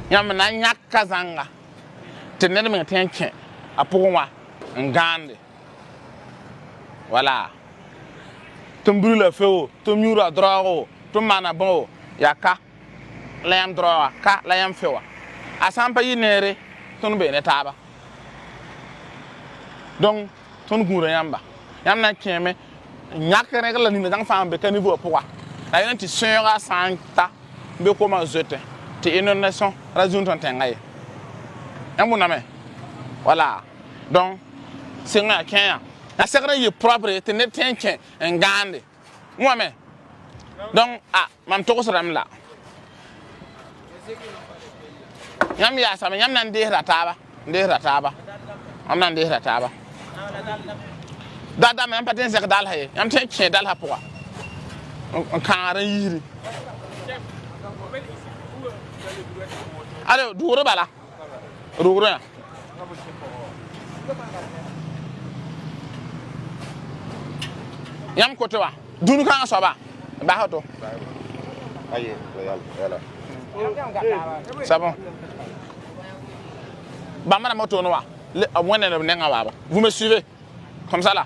Yam na nyaka zanga. Te ne me tenke a pugwa ngande. Voilà. Tum brûle feu, tum yura drogo, tum mana bon yaka. Layam droga ka layam fewa. Asampa yinere ton be ne taba. Donc ton gura yamba. Yam na keme nyakere la ni dang fam be kanivo pourquoi. La yon ti sera santa be comment jeter. Ti inondation rajoute ton tengaye. Yam na me. Voilà. Donc c'est un kenya. La secret est propre, te net tenke ngande. Moi me. Donc mam to ko sram la. Yam ya sama yam nan de rataba. De rataba. Am nan de rataba. Dada même pas de zèle dal hay am te chen dal ha pourquoi on kan yiri allez douro bala douro yam ko to wa dunu kan so ba ha to aye yalla c'est bon ba mana moto no wa le amone ne nga baba vous me suivez comme ça là.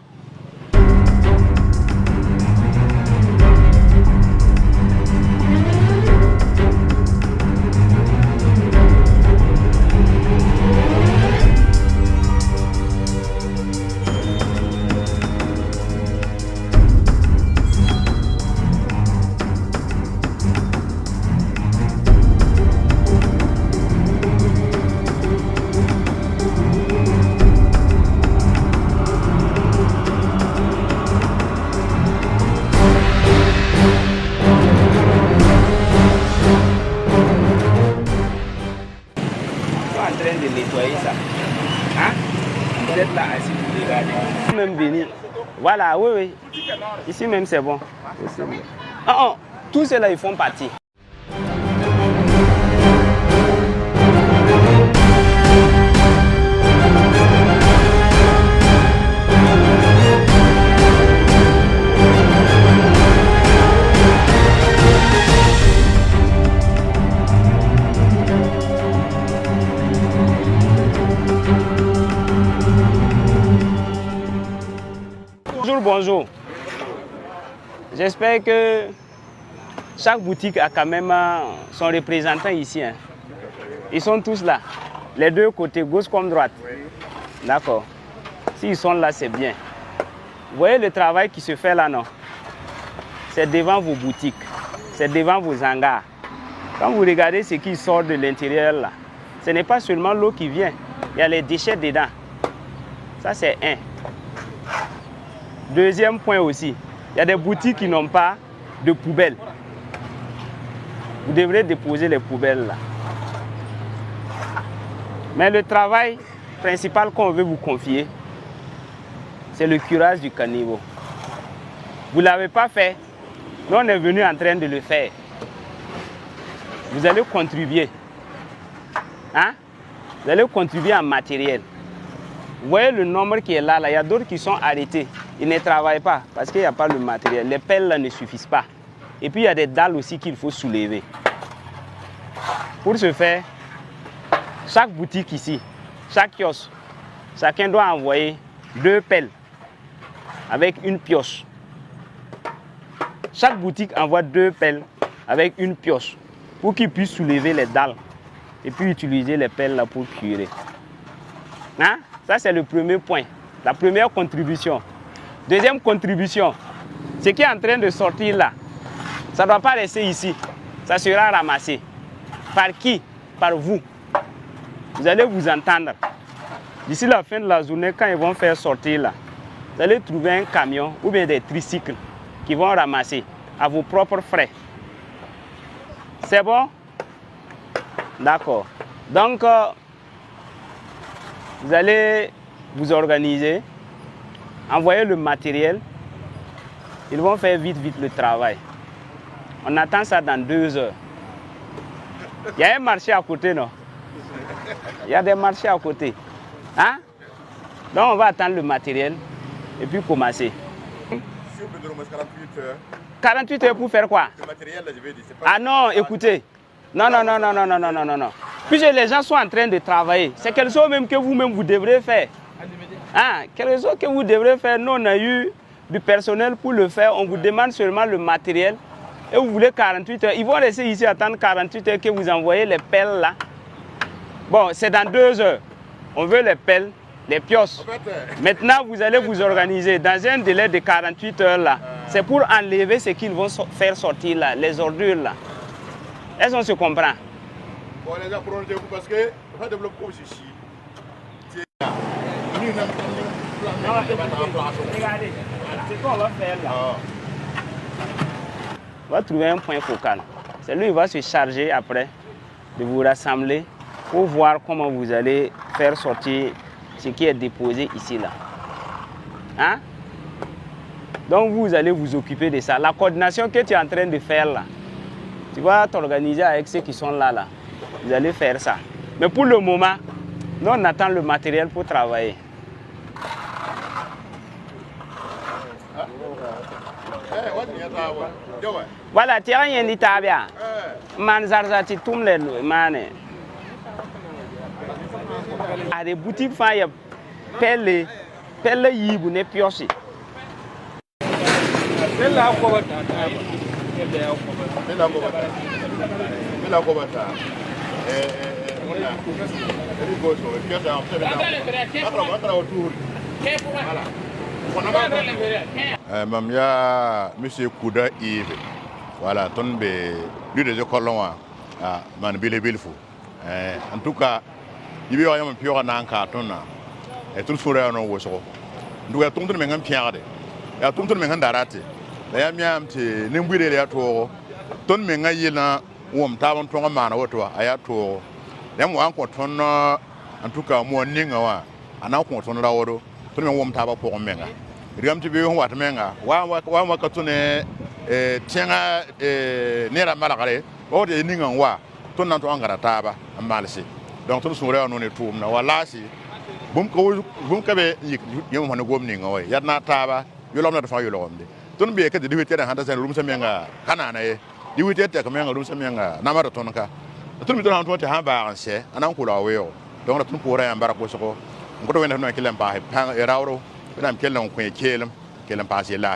Même venir. Voilà, oui. Ici même c'est bon. Tous ceux-là, ils font partie. Bonjour. J'espère que chaque boutique a quand même son représentant ici. Hein. Ils sont tous là. Les deux côtés, gauche comme droite. D'accord. S'ils sont là, c'est bien. Vous voyez le travail qui se fait là, non? C'est devant vos boutiques. C'est devant vos hangars. Quand vous regardez ce qui sort de l'intérieur là, ce n'est pas seulement l'eau qui vient. Il y a les déchets dedans. Ça, c'est un. Deuxième point aussi, il y a des boutiques qui n'ont pas de poubelles. Vous devrez déposer les poubelles là. Mais le travail principal qu'on veut vous confier, c'est le curage du caniveau. Vous ne l'avez pas fait, nous on est venu en train de le faire. Vous allez contribuer. Hein? Vous allez contribuer en matériel. Vous voyez le nombre qui est là, il y a d'autres qui sont arrêtés. Ils ne travaillent pas parce qu'il n'y a pas le matériel. Les pelles là, ne suffisent pas. Et puis il y a des dalles aussi qu'il faut soulever. Pour ce faire, chaque boutique ici, chaque kiosque, chacun doit envoyer 2 pelles avec une pioche. Chaque boutique envoie 2 pelles avec une pioche pour qu'ils puissent soulever les dalles et puis utiliser les pelles là pour curer. Hein? Ça, c'est le premier point, la première contribution. Deuxième contribution, ce qui est en train de sortir là, ça ne doit pas rester ici. Ça sera ramassé. Par qui? Par vous. Vous allez vous entendre. D'ici la fin de la journée, quand ils vont faire sortir là, vous allez trouver un camion ou bien des tricycles qui vont ramasser à vos propres frais. C'est bon? D'accord. Donc, vous allez vous organiser, envoyer le matériel. Ils vont faire vite le travail. On attend ça dans 2 heures. Il y a un marché à côté, non? Il y a des marchés à côté. Hein? Donc on va attendre le matériel et puis commencer. 48 heures. 48 heures pour faire quoi? Le matériel, là, je vais dire, c'est pas... Ah non, écoutez. Non. Puisque les gens sont en train de travailler. C'est quelque chose même que vous-même vous devrez faire. Hein? Quelque chose que vous devrez faire. Nous, on a eu du personnel pour le faire. On vous demande seulement le matériel. Et vous voulez 48 heures. Ils vont rester ici attendre 48 heures que vous envoyez les pelles là. Bon, c'est dans 2 heures. On veut les pelles, les piosses. Maintenant, vous allez vous organiser dans un délai de 48 heures là. C'est pour enlever ce qu'ils vont faire sortir là, les ordures là. Est-ce qu'on se comprend? Bon, les gars, prolongez-vous parce que on va développer aussi ici. Regardez, c'est ce qu'on va faire là. On va trouver un point focal. C'est lui qui va se charger après de vous rassembler pour voir comment vous allez faire sortir ce qui est déposé ici là. Hein? Donc vous allez vous occuper de ça. La coordination que tu es en train de faire là, tu vas t'organiser avec ceux qui sont là. Vous allez faire ça. Mais pour le moment, nous on attend le matériel pour travailler. Voilà, tu as rien dit à bien. Manzarzati tourne les manes. À des boutiques, il y a pelle yibu ne piosi. Mam ya monsieur Kouda Yves. Voilà, ton be lui des écoles là. Ah, man bile fou. En tout cas, il y a un piora nan carton. Et tout sur un wo so. Ndu ya tumtu mengan piade. Ya tumtu mengan darate. La ya miam ti nimbire ya to. Ton menga yina wom tabon tonga mana woto aya to. Dem wan ko ton en tout cas mo ninga wa. Ana ko ton rawodo. Ton men wom taba po menga. Riam ti be ho wat menga. Wa ka tune tianga nera malakare. O de ninga wa. Ton nan to angara taba amalsi. Donc ton sura no ne tum na wala si. Bum ka be yim hono gomni ngawe. Yadna taba yolom na fa yolom de. Ton be ka de wete da handa sen rum sa menga kana na ye. Di wete ta ka menga rum sa menga na mara ton ka. Ton mi ton han to te han ba anse anan kula weyo. Donc na ton pora ya mbara ko soko. Ngoto wena no kilen pa pa rawro. Bina mkelen ko kelen pa si la.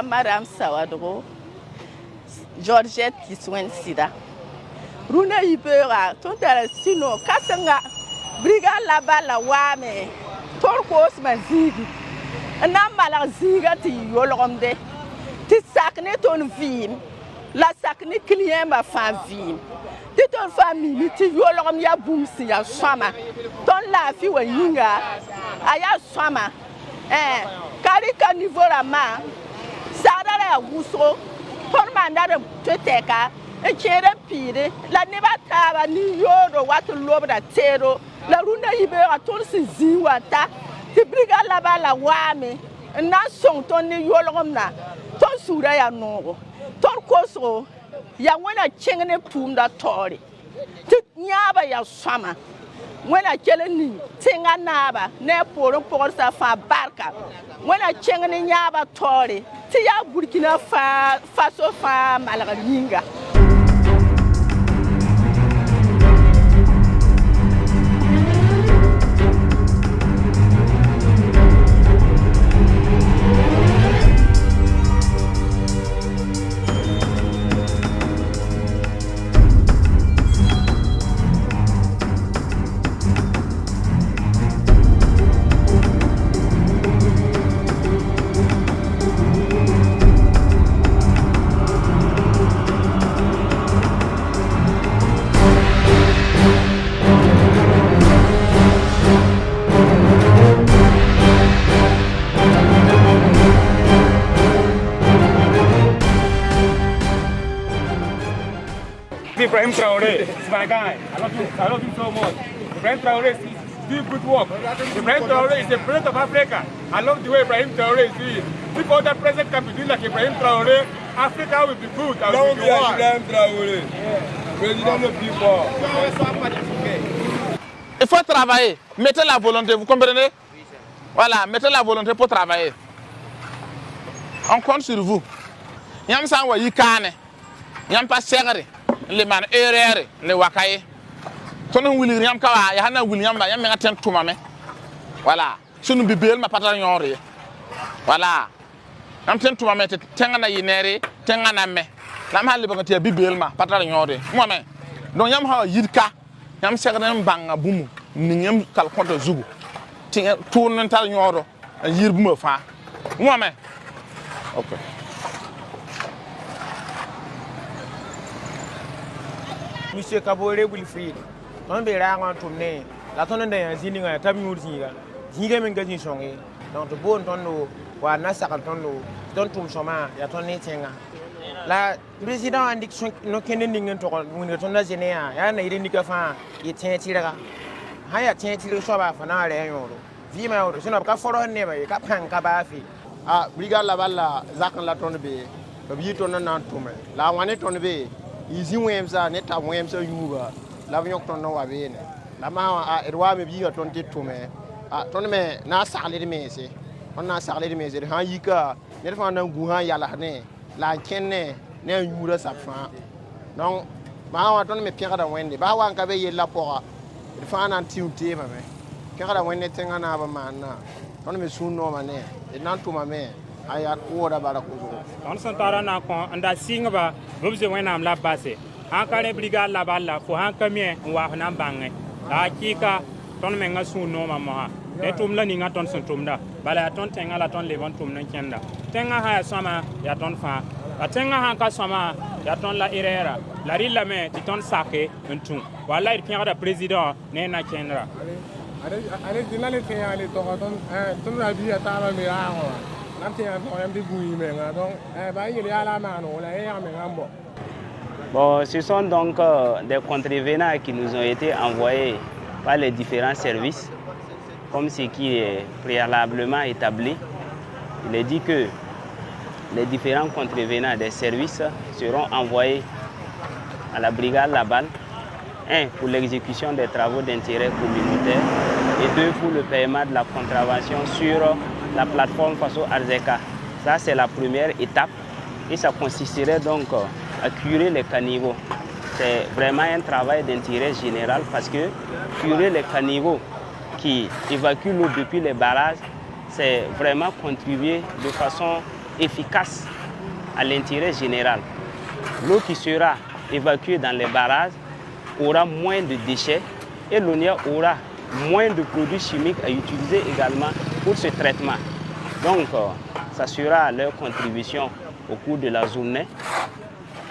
Madame Sawadro, Georgette Kiswen Sida. Runa Ibera, Tonta Sino, Kasanga, Brigade là-bas la Wame, Torkos Mazigi, un amala ziga ti yolomde, ti sakne ton vim, la sakne client ma femme, ti ton famille, ti yolom ya boumsi ya swama, ton la fi wa yinga, aya swama, karika niveau la main. Sarara Wuso, Pormanda Tuteka, a chair pire, la Nevatava, New York, what to love that Tero, La Runa Ibera Tonsi Ziwata, the Brigade Labala Wame, and not song Tony Yolomna, Ton Suraya no, Ton Koso, Yawena Chingane Pum that Tory, Nyaba ya Sama. When I tell you, Tinga Naba, Nepal, Porsa fa Barca. When I change in Yaba Tory, Tia Burkina Faso fa Malaringa. Ibrahim Traoré, it's my guy. I love him so much. Ibrahim Traoré is doing good work. Ibrahim Traoré is the president of Africa. I love the way Ibrahim Traoré is doing. If other president can be doing like Ibrahim Traoré, Africa will be good. Don't be Ibrahim Traoré. Président de people. Il faut travailler. Mettez la volonté, vous comprenez? Voilà, mettez la volonté pour travailler. On compte sur vous. Yam san wa yikane. Yam pas segre. Les man erreur, les wakaye. Tonon wili yam kawa, ya hana wili yam ba yam nga ten tuma me. Voilà. Sunu bibel ma patara nyore. Voilà. Yam ten tuma me tenga na yinere, tenga na me. Lam hali ba ngati bibel ma patara nyore. Mo me. Donc yam ha yidka. Yam segre banga bumu. Ni yam kal konto zugu. Tinga tournen tal nyoro. Yir bu me fa. Mo me. OK. Monsieur Kabore Wilfried, on be rangon tourné, la tonne d'un zini à Tamuziga, Ziga Mengazin Songi, dans le bon tonneau, ou à Nassar tonneau, don't tum soma, ya tonne tenga. La président indique no kending to when the tonne Zenea, Yana Indica fan, it tentira. Haya tentira soba for now, Vima, the son of Caforo never, Capan Cabafi. Ah, Brigade Lavala, Zakan la tonne be, a bit on an antume, La one it on be. Easy waves are net of waves of you, Lavion no avene. La ma edwa me be a 22 me. Tonme, na salad mese. On na salad mese, Hayika, never found a Guha Yalahane, La Kenne, near Yura Safran. Non, ma don't me Pierre Wendy, Bawan Cabay La Pora, the fan until Tima me. Pierre Wendy thing another man now. Don't me soon know my name, it's not to my man. I had order about a couple. On s'entend encore, and that sing about Bobs when I'm la basse. Encore brigade la balle for Hankamien, ou Wahanam Bang. La Kika, Tonmenga soon no mamma. They told learning at Tonson Tumda, but I don't think I'll ton live on Tumnakenda. Tenga high summer, Yaton fa. A Tenga Hanka summer, Yaton la Herrera, La Rilla me, Titon Sake, and Tum. While I can't a president, Nena Kendra. I didn't think I thought on Rabi at Alabama. Bon, ce sont donc des contrevenants qui nous ont été envoyés par les différents services, comme ce qui est préalablement établi. Il est dit que les différents contrevenants des services seront envoyés à la brigade Laballe, un pour l'exécution des travaux d'intérêt communautaire et deux pour le paiement de la contravention sur la plateforme Faso Arzeka. Ça, c'est la première étape et ça consisterait donc à curer les caniveaux. C'est vraiment un travail d'intérêt général parce que curer les caniveaux qui évacuent l'eau depuis les barrages, c'est vraiment contribuer de façon efficace à l'intérêt général. L'eau qui sera évacuée dans les barrages aura moins de déchets et l'ONIA aura moins de produits chimiques à utiliser également pour ce traitement. Donc, ça sera leur contribution au cours de la journée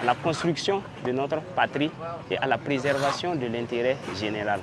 à la construction de notre patrie et à la préservation de l'intérêt général.